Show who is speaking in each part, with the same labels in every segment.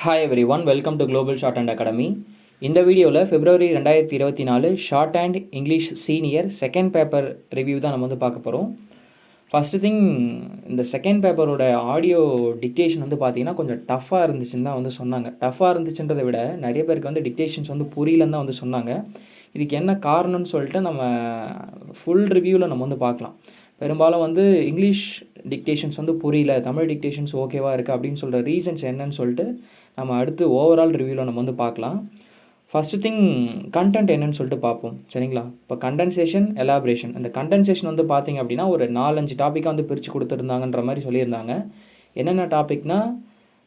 Speaker 1: Hi every one, welcome to global short and academy. இந்த வீடியோவில் February 2024 short and English senior second paper review தான் நம்ம வந்து பார்க்க போகிறோம். ஃபஸ்ட்டு திங், இந்த செகண்ட் பேப்பரோட ஆடியோ டிக்டேஷன் வந்து பார்த்திங்கன்னா கொஞ்சம் டஃப்பாக இருந்துச்சுன்னு தான் வந்து சொன்னாங்க. டஃப்பாக இருந்துச்சுன்றதை விட நிறைய பேருக்கு வந்து டிக்டேஷன்ஸ் வந்து புரியலன்னு தான் வந்து சொன்னாங்க. இதுக்கு என்ன காரணம்னு சொல்லிட்டு நம்ம ஃபுல் ரிவ்யூவில் நம்ம வந்து பார்க்கலாம். பெரும்பாலும் வந்து இங்கிலீஷ் டிக்டேஷன்ஸ் வந்து புரியல, தமிழ் டிக்டேஷன்ஸ் ஓகேவாக இருக்குது அப்படின்னு சொல்கிற ரீசன்ஸ் என்னன்னு சொல்லிட்டு நம்ம அடுத்து ஓவரால் ரிவ்யூவில் நம்ம வந்து பார்க்கலாம். ஃபஸ்ட்டு திங், கண்டென்ட் என்னன்னு சொல்லிட்டு பார்ப்போம், சரிங்களா? இப்போ கண்டென்சேஷன், எலாபரேஷன். இந்த கண்டென்சேஷன் வந்து பார்த்திங்க அப்படின்னா ஒரு 4-5 டாப்பிக்காக வந்து பிரித்து கொடுத்துருந்தாங்கன்ற மாதிரி சொல்லியிருந்தாங்க. என்னென்ன டாபிக்னா,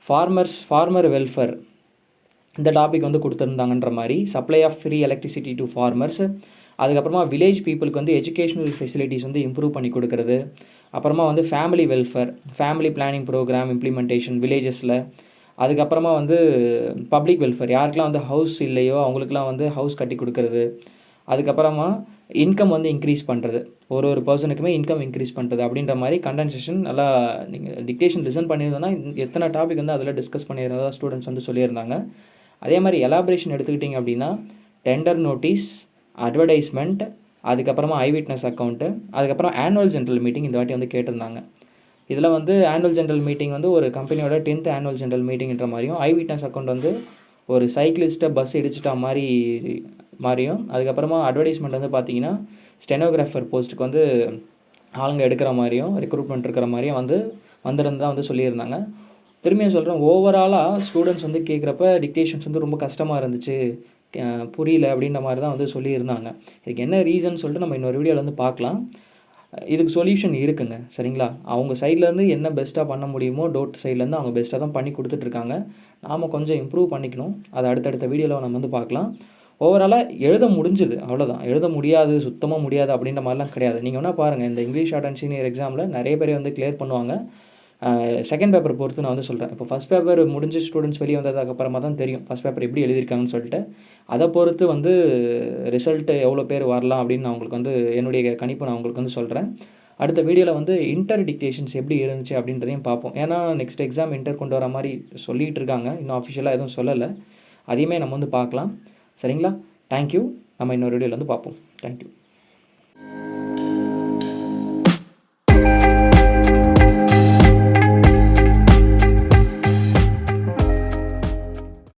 Speaker 1: ஃபார்மர் வெல்ஃபேர் இந்த டாபிக் வந்து கொடுத்துருந்தாங்கன்ற மாதிரி, supply of free electricity to farmers, அதுக்கப்புறமா வில்லேஜ் பீப்புளுக்கு வந்து எஜுகேஷ்னல் ஃபெசிலிட்டிஸ் வந்து இம்ப்ரூவ் பண்ணி கொடுக்குறது, அப்புறமா வந்து family welfare, family planning programme implementation வில்லேஜஸில், அதுக்கப்புறமா வந்து பப்ளிக் வெல்ஃபேர், யாருக்கெலாம் வந்து ஹவுஸ் இல்லையோ அவங்களுக்குலாம் வந்து ஹவுஸ் கட்டி கொடுக்குறது, அதுக்கப்புறமா இன்கம் வந்து இன்க்ரீஸ் பண்ணுறது, ஒரு பர்சனுக்குமே இன்கம் இன்க்ரீஸ் பண்ணுறது அப்படின்ற மாதிரி கண்டென்சேஷன் நல்லா நீங்கள் டிக்டேஷன் லிசன் பண்ணியிருந்தோன்னா எத்தனை டாபிக் வந்து அதில் டிஸ்கஸ் பண்ணியிருந்ததா ஸ்டூடெண்ட்ஸ் வந்து சொல்லியிருந்தாங்க. அதே மாதிரி எலாபரேஷன் எடுத்துக்கிட்டிங்க அப்படின்னா டெண்டர் நோட்டீஸ், அட்வர்டைஸ்மெண்ட், அதுக்கப்புறமா ஐ விட்னஸ் அக்கௌண்ட்டு, அதுக்கப்புறம் ஆனுவல் ஜென்ரல் மீட்டிங் இந்த வாட்டி வந்து கேட்டிருந்தாங்க. இதில் வந்து ஆனுவல் ஜென்ரல் மீட்டிங் வந்து ஒரு கம்பெனியோட 10th ஆனுவல் ஜென்ரல் மீட்டிங்ன்ற மாதிரியும், ஐ விட்னஸ் அக்கௌண்ட் வந்து ஒரு சைக்கிளிஸ்ட்டை பஸ் இடிச்சிட்டா மாதிரியும், அதுக்கப்புறமா அட்வர்டைஸ்மெண்ட் வந்து பார்த்திங்கன்னா ஸ்டெனோகிராஃபர் போஸ்ட்டுக்கு வந்து ஆளுங்க எடுக்கிற மாதிரியும், ரெக்ரூட்மெண்ட் இருக்கிற மாதிரியும் வந்திருந்தா வந்து சொல்லியிருந்தாங்க. திரும்பியும் சொல்கிறேன், ஓவராலாக ஸ்டூடெண்ட்ஸ் வந்து கேட்குறப்ப டிக்டேஷன்ஸ் வந்து ரொம்ப கஷ்டமாக இருந்துச்சு, புரியல அப்படின்ற மாதிரி தான் வந்து சொல்லியிருந்தாங்க. இதுக்கு என்ன ரீசன் சொல்லிட்டு நம்ம இன்னொரு வீடியோவில் வந்து பார்க்கலாம். இதுக்கு சொல்யூஷன் இருக்குங்க, சரிங்களா? அவங்க சைட்லேருந்து என்ன பெஸ்ட்டாக பண்ண முடியுமோ டோட் சைட்லேருந்து அவங்க பெஸ்ட்டாக தான் பண்ணி கொடுத்துட்ருக்காங்க. நாம் கொஞ்சம் இம்ப்ரூவ் பண்ணிக்கணும். அதை அடுத்தடுத்த வீடியோவில் நம்ம வந்து பார்க்கலாம். ஓவராலாக எழுத முடிஞ்சுது, அவ்வளோதான். எழுத முடியாது, சுத்தமாக முடியாது அப்படின்ற மாதிரிலாம் கிடையாது. நீங்கள் வேணால் பாருங்கள், இந்த இங்கிலீஷ் ஷார்ட் அண்ட் சீனியர் எக்ஸாமில் நிறைய பேர் வந்து கிளியர் பண்ணுவாங்க. செகண்ட் பேப்பர் பொறுத்து நான் வந்து சொல்கிறேன். இப்போ ஃபஸ்ட் பேப்பர் முடிஞ்ச ஸ்டூடெண்ட்ஸ் வெளியே வந்ததுக்கப்புறமா தான் தெரியும் ஃபஸ்ட் பேப்பர் எப்படி எழுதியிருக்காங்கன்னு சொல்லிட்டு. அதை பொறுத்து வந்து ரிசல்ட்டு எவ்வளோ பேர் வரலாம் அப்படின்னு நான் உங்களுக்கு வந்து என்னுடைய கணிப்பு நான் உங்களுக்கு வந்து சொல்கிறேன். அடுத்த வீடியோவில் வந்து இன்டர் டிக்டேஷன்ஸ் எப்படி இருந்துச்சு அப்படின்றதையும் பார்ப்போம். ஏன்னா நெக்ஸ்ட் எக்ஸாம் இன்டர் கொண்டு வர மாதிரி சொல்லிகிட்டு இருக்காங்க, இன்னும் அஃபிஷியலாக எதுவும் சொல்லலை. அதையுமே நம்ம வந்து பார்க்கலாம், சரிங்களா? தேங்க்யூ. நம்ம இன்னொரு வீடியோவில் வந்து பார்ப்போம். தேங்க்யூ.